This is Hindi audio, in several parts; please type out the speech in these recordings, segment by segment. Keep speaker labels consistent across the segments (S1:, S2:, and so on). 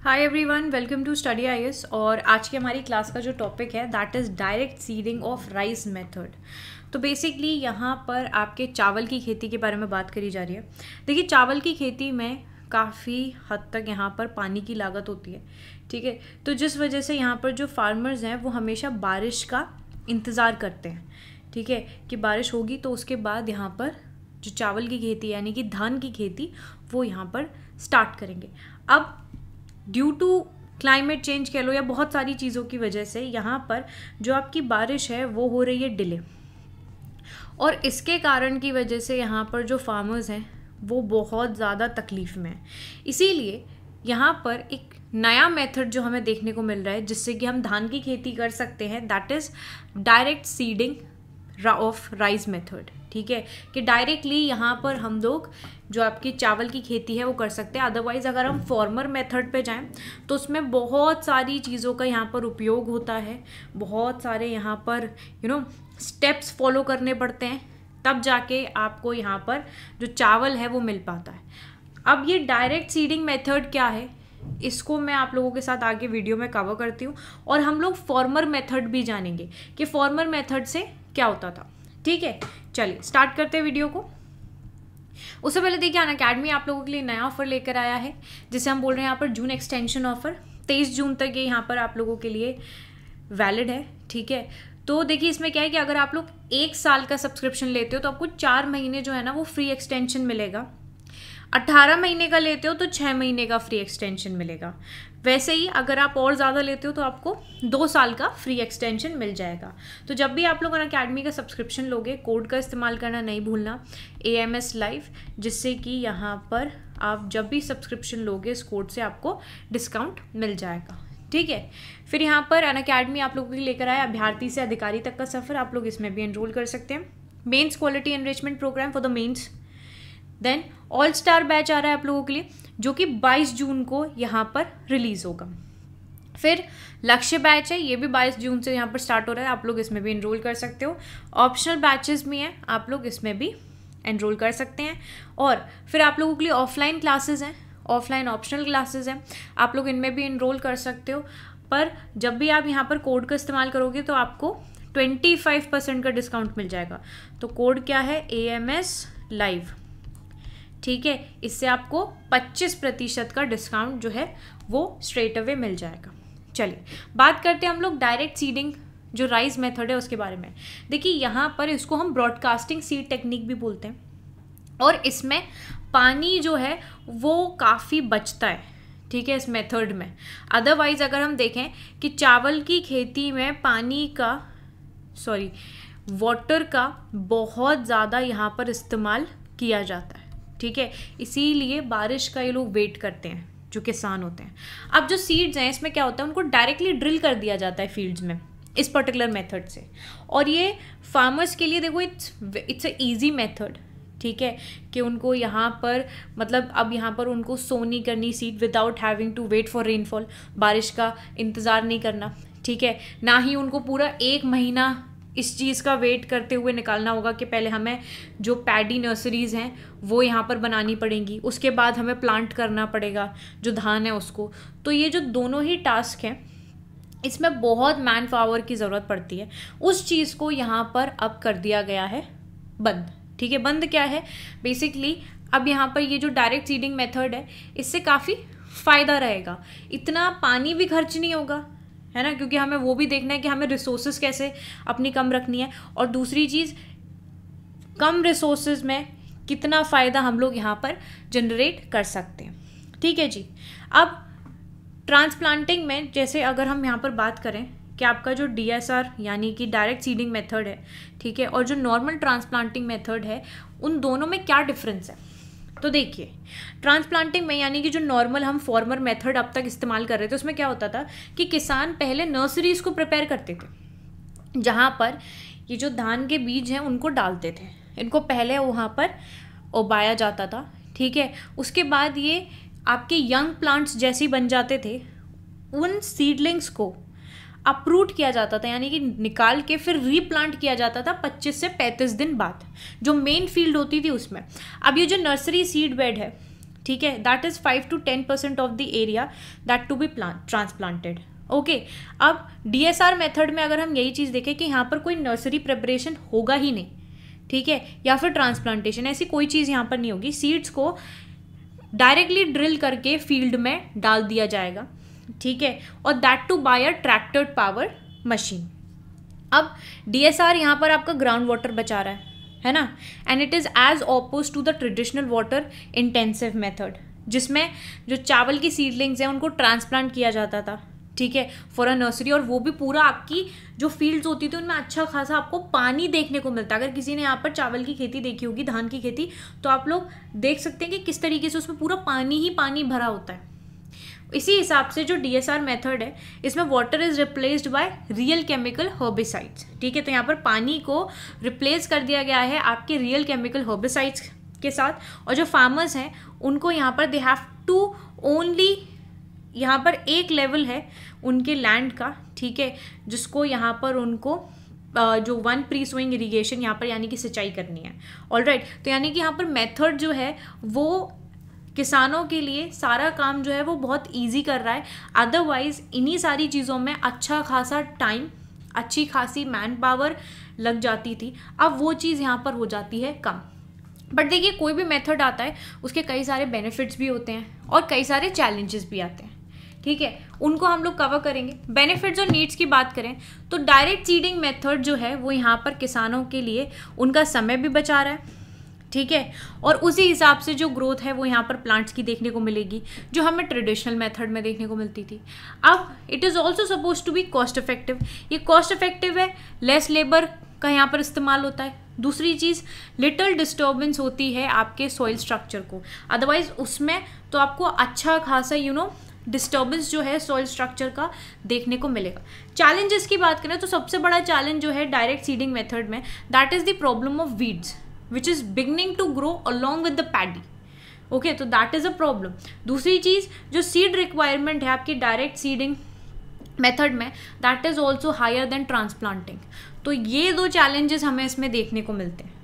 S1: Hi everyone, welcome to study IAS. और आज की हमारी क्लास का जो टॉपिक है that is direct seeding of rice method. तो बेसिकली यहाँ पर आपके चावल की खेती के बारे में बात करी जा रही है। देखिए, चावल की खेती में काफ़ी हद तक यहाँ पर पानी की लागत होती है, ठीक है। तो जिस वजह से यहाँ पर जो फार्मर्स हैं वो हमेशा बारिश का इंतज़ार करते हैं, ठीक है, कि बारिश होगी तो उसके बाद यहाँ पर जो चावल की खेती यानी कि धान की खेती वो यहाँ पर स्टार्ट करेंगे। अब ड्यू टू क्लाइमेट चेंज कह लो या बहुत सारी चीज़ों की वजह से यहाँ पर जो आपकी बारिश है वो हो रही है डिले, और इसके कारण की वजह से यहाँ पर जो फार्मर्स हैं वो बहुत ज़्यादा तकलीफ़ में हैं। इसीलिए यहाँ पर एक नया मेथड जो हमें देखने को मिल रहा है जिससे कि हम धान की खेती कर सकते हैं, that is direct seeding of rice method, ठीक है, कि डायरेक्टली यहाँ पर हम लोग जो आपकी चावल की खेती है वो कर सकते हैं। अदरवाइज़ अगर हम फॉर्मर मेथड पे जाएं तो उसमें बहुत सारी चीज़ों का यहाँ पर उपयोग होता है, बहुत सारे यहाँ पर स्टेप्स फॉलो करने पड़ते हैं, तब जाके आपको यहाँ पर जो चावल है वो मिल पाता है। अब ये डायरेक्ट सीडिंग मेथड क्या है, इसको मैं आप लोगों के साथ आगे वीडियो में कवर करती हूँ, और हम लोग फॉर्मर मेथड भी जानेंगे कि फॉर्मर मेथड से क्या होता था, ठीक है। चलिए स्टार्ट करते हैं वीडियो को। उससे पहले देखिए, अनअकैडमी आप लोगों के लिए नया ऑफर लेकर आया है जिसे हम बोल रहे हैं यहाँ पर जून एक्सटेंशन ऑफर। 23 जून तक ये यहाँ पर आप लोगों के लिए वैलिड है, ठीक है। तो देखिए, इसमें क्या है कि अगर आप लोग 1 साल का सब्सक्रिप्शन लेते हो तो आपको 4 महीने जो है ना वो फ्री एक्सटेंशन मिलेगा। 18 महीने का लेते हो तो 6 महीने का फ्री एक्सटेंशन मिलेगा। वैसे ही अगर आप और ज़्यादा लेते हो तो आपको 2 साल का फ्री एक्सटेंशन मिल जाएगा। तो जब भी आप लोग अनअकैडमी का सब्सक्रिप्शन लोगे, कोड का इस्तेमाल करना नहीं भूलना, AMS लाइव, जिससे कि यहाँ पर आप जब भी सब्सक्रिप्शन लोगे इस कोड से आपको डिस्काउंट मिल जाएगा, ठीक है। फिर यहाँ पर अनअकैडमी आप लोगों के लिए लेकर आया अभ्यर्थी से अधिकारी तक का सफ़र, आप लोग इसमें भी एनरोल कर सकते हैं। Mains quality enrichment programme for the mains. Then all star batch आ रहा है आप लोगों के लिए जो कि 22 जून को यहाँ पर रिलीज़ होगा। फिर लक्ष्य बैच है, ये भी 22 जून से यहाँ पर स्टार्ट हो रहा है, आप लोग इसमें भी एनरोल कर सकते हो। ऑप्शनल बैचेस भी हैं, आप लोग इसमें भी एनरोल कर सकते हैं। और फिर आप लोगों के लिए ऑफलाइन क्लासेस हैं, ऑफलाइन ऑप्शनल क्लासेस हैं, आप लोग इनमें भी एनरोल कर सकते हो। पर जब भी आप यहाँ पर कोड का इस्तेमाल करोगे तो आपको 25% का डिस्काउंट मिल जाएगा। तो कोड क्या है? AMS लाइव, ठीक है। इससे आपको 25% का डिस्काउंट जो है वो स्ट्रेट अवे मिल जाएगा। चलिए बात करते हैं हम लोग डायरेक्ट सीडिंग जो राइस मेथड है उसके बारे में। देखिए, यहाँ पर इसको हम ब्रॉडकास्टिंग सीड टेक्निक भी बोलते हैं, और इसमें पानी जो है वो काफ़ी बचता है, ठीक है, इस मेथड में। अदरवाइज़ अगर हम देखें कि चावल की खेती में वाटर का बहुत ज़्यादा यहाँ पर इस्तेमाल किया जाता है, ठीक है। इसीलिए बारिश का ये लोग वेट करते हैं जो किसान होते हैं। अब जो सीड्स हैं इसमें क्या होता है, उनको डायरेक्टली ड्रिल कर दिया जाता है फील्ड्स में इस पर्टिकुलर मेथड से, और ये फार्मर्स के लिए देखो इट्स अ ईजी मेथड, ठीक है, कि उनको यहाँ पर मतलब अब यहाँ पर उनको सोनी करनी seed without having to wait for rainfall, बारिश का इंतज़ार नहीं करना, ठीक है। ना ही उनको पूरा 1 महीना इस चीज़ का वेट करते हुए निकालना होगा कि पहले हमें जो पैडी नर्सरीज़ हैं वो यहाँ पर बनानी पड़ेंगी, उसके बाद हमें प्लांट करना पड़ेगा जो धान है उसको। तो ये जो दोनों ही टास्क हैं इसमें बहुत मैन पावर की ज़रूरत पड़ती है। उस चीज़ को यहाँ पर अब कर दिया गया है बंद, ठीक है। बंद क्या है? बेसिकली अब यहाँ पर ये जो डायरेक्ट सीडिंग मेथड है इससे काफ़ी फ़ायदा रहेगा, इतना पानी भी खर्च नहीं होगा, है ना, क्योंकि हमें वो भी देखना है कि हमें रिसोर्सेज कैसे अपनी कम रखनी है, और दूसरी चीज़ कम रिसोर्सेज में कितना फ़ायदा हम लोग यहाँ पर जनरेट कर सकते हैं, ठीक है जी। अब ट्रांसप्लांटिंग में जैसे अगर हम यहाँ पर बात करें कि आपका जो DSR यानी कि डायरेक्ट सीडिंग मेथड है, ठीक है, और जो नॉर्मल ट्रांसप्लांटिंग मेथड है, उन दोनों में क्या डिफरेंस है। तो देखिए, ट्रांसप्लांटिंग में यानी कि जो नॉर्मल हम फॉर्मर मेथड अब तक इस्तेमाल कर रहे थे उसमें क्या होता था कि किसान पहले नर्सरीज़ को प्रिपेयर करते थे जहाँ पर ये जो धान के बीज हैं उनको डालते थे, इनको पहले वहाँ पर उगाया जाता था, ठीक है। उसके बाद ये आपके यंग प्लांट्स जैसे ही बन जाते थे, उन सीडलिंग्स को अपरूट किया जाता था, यानी कि निकाल के फिर रीप्लांट किया जाता था 25 से 35 दिन बाद जो मेन फील्ड होती थी उसमें। अब ये जो नर्सरी सीड बेड है ठीक है, that is 5 to 10% of the area that to be transplanted. Okay, अब DSR मेथड में अगर हम यही चीज़ देखें कि यहाँ पर कोई नर्सरी प्रिपरेशन होगा ही नहीं, ठीक है, या फिर ट्रांसप्लांटेशन, ऐसी कोई चीज़ यहाँ पर नहीं होगी। सीड्स को डायरेक्टली ड्रिल करके फील्ड में डाल दिया जाएगा, ठीक है, और that to by a tractor power machine. अब DSR यहाँ पर आपका ग्राउंड वाटर बचा रहा है ना, and it is as oppose to the traditional water intensive method, जिसमें जो चावल की सीडलिंग्स हैं उनको ट्रांसप्लांट किया जाता था, ठीक है, फॉर अ नर्सरी, और वो भी पूरा आपकी जो फील्ड्स होती थी उनमें अच्छा खासा आपको पानी देखने को मिलता है। अगर किसी ने यहाँ पर चावल की खेती देखी होगी, धान की खेती, तो आप लोग देख सकते हैं कि किस तरीके से उसमें पूरा पानी ही पानी भरा होता है। इसी हिसाब से जो DSR मेथड है, इसमें water is replaced by real chemical herbicides, ठीक है, तो यहाँ पर पानी को रिप्लेस कर दिया गया है आपके रियल केमिकल हर्बिसाइड्स के साथ। और जो फार्मर्स हैं उनको यहाँ पर दे हैव टू ओनली, यहाँ पर एक लेवल है उनके लैंड का, ठीक है, जिसको यहाँ पर उनको जो वन प्री सोइंग इरीगेशन यहाँ पर यानी कि सिंचाई करनी है। ऑलराइट, तो यानी कि यहाँ पर मेथड जो है वो किसानों के लिए सारा काम जो है वो बहुत इजी कर रहा है। अदरवाइज इन्हीं सारी चीज़ों में अच्छा खासा टाइम, अच्छी खासी मैन पावर लग जाती थी, अब वो चीज़ यहाँ पर हो जाती है कम। बट देखिए, कोई भी मेथड आता है उसके कई सारे बेनिफिट्स भी होते हैं और कई सारे चैलेंजेस भी आते हैं, ठीक है, उनको हम लोग कवर करेंगे। बेनिफिट्स और नीड्स की बात करें तो डायरेक्ट सीडिंग मेथड जो है वो यहाँ पर किसानों के लिए उनका समय भी बचा रहा है, ठीक है, और उसी हिसाब से जो ग्रोथ है वो यहाँ पर प्लांट्स की देखने को मिलेगी जो हमें ट्रेडिशनल मेथड में देखने को मिलती थी। अब it is also suppose to be cost effective, ये कॉस्ट इफेक्टिव है, लेस लेबर का यहाँ पर इस्तेमाल होता है। दूसरी चीज़, लिटिल डिस्टर्बेंस होती है आपके सॉइल स्ट्रक्चर को, अदरवाइज उसमें तो आपको अच्छा खासा डिस्टर्बेंस जो है सॉइल स्ट्रक्चर का देखने को मिलेगा। चैलेंजेस की बात करें तो सबसे बड़ा चैलेंज जो है डायरेक्ट सीडिंग मेथड में, that is the problem of weeds which is beginning to grow along with the paddy. Okay, तो दैट इज़ अ प्रॉब्लम। दूसरी चीज़, जो सीड रिक्वायरमेंट है आपकी डायरेक्ट सीडिंग मेथड में, that is also higher than transplanting. तो ये दो चैलेंजेस हमें इसमें देखने को मिलते हैं।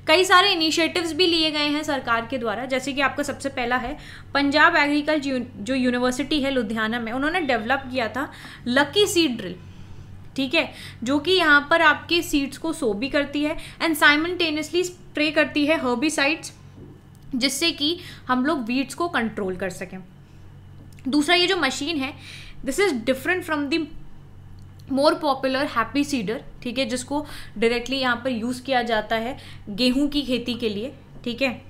S1: कई सारे इनिशिएटिव्स भी लिए गए हैं सरकार के द्वारा, जैसे कि आपका सबसे पहला है पंजाब एग्रीकल्चर जो यूनिवर्सिटी है लुधियाना में, उन्होंने डेवलप किया था लकी सीड ड्रिल, ठीक है, जो कि यहाँ पर आपके सीड्स को सो भी करती है एंड साइमल्टेनियसली स्प्रे करती है हर्बिसाइड्स, जिससे कि हम लोग वीड्स को कंट्रोल कर सकें। दूसरा, ये जो मशीन है, this is different from the more popular happy seeder, ठीक है, जिसको डायरेक्टली यहाँ पर यूज़ किया जाता है गेहूं की खेती के लिए, ठीक है,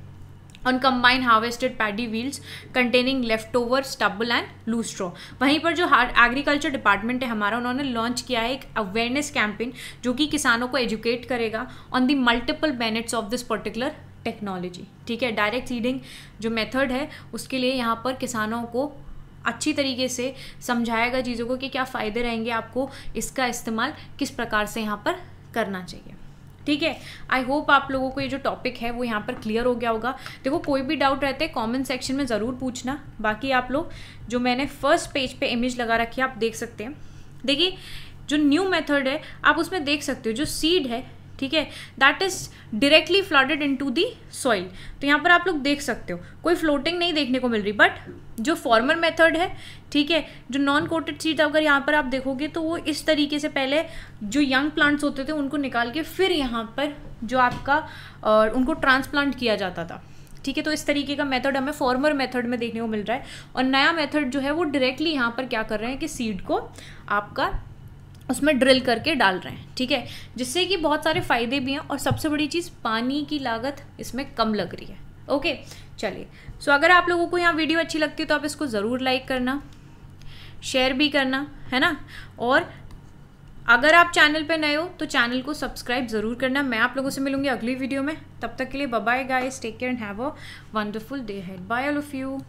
S1: on combine harvested paddy wheels containing left over stubble and loose straw. वहीं पर जो एग्रीकल्चर डिपार्टमेंट है हमारा, उन्होंने लॉन्च किया है एक अवेयरनेस कैंपेन जो कि किसानों को एजुकेट करेगा on the multiple benefits of this particular technology, ठीक है। डायरेक्ट सीडिंग जो मेथड है उसके लिए यहाँ पर किसानों को अच्छी तरीके से समझाएगा चीज़ों को कि क्या फ़ायदे रहेंगे, आपको इसका इस्तेमाल किस प्रकार से यहाँ पर करना चाहिए, ठीक है। आई होप आप लोगों को ये जो टॉपिक है वो यहाँ पर क्लियर हो गया होगा। देखो, कोई भी डाउट रहते हैं कमेंट सेक्शन में ज़रूर पूछना। बाकी आप लोग जो मैंने फर्स्ट पेज पे इमेज लगा रखी है आप देख सकते हैं। देखिए, जो न्यू मेथड है आप उसमें देख सकते हो, जो सीड है, ठीक है, that is directly flooded into the soil. तो यहाँ पर आप लोग देख सकते हो कोई फ्लोटिंग नहीं देखने को मिल रही, बट जो फॉर्मर मेथड है, ठीक है, जो नॉन कोटेड सीड, अगर यहाँ पर आप देखोगे तो वो इस तरीके से पहले जो यंग प्लांट्स होते थे उनको निकाल के फिर यहाँ पर जो आपका उनको ट्रांसप्लांट किया जाता था, ठीक है। तो इस तरीके का मेथड हमें फॉर्मर मेथड में देखने को मिल रहा है। और नया मेथड जो है वो डायरेक्टली यहाँ पर क्या कर रहे हैं कि सीड को आपका उसमें ड्रिल करके डाल रहे हैं, ठीक है, जिससे कि बहुत सारे फ़ायदे भी हैं और सबसे बड़ी चीज़ पानी की लागत इसमें कम लग रही है। ओके, चलिए, सो अगर आप लोगों को यहाँ वीडियो अच्छी लगती है तो आप इसको ज़रूर लाइक करना, शेयर भी करना, है ना, और अगर आप चैनल पे नए हो तो चैनल को सब्सक्राइब ज़रूर करना। मैं आप लोगों से मिलूंगी अगली वीडियो में, तब तक के लिए bye bye guys, take care and have a wonderful day ahead. Bye all of you.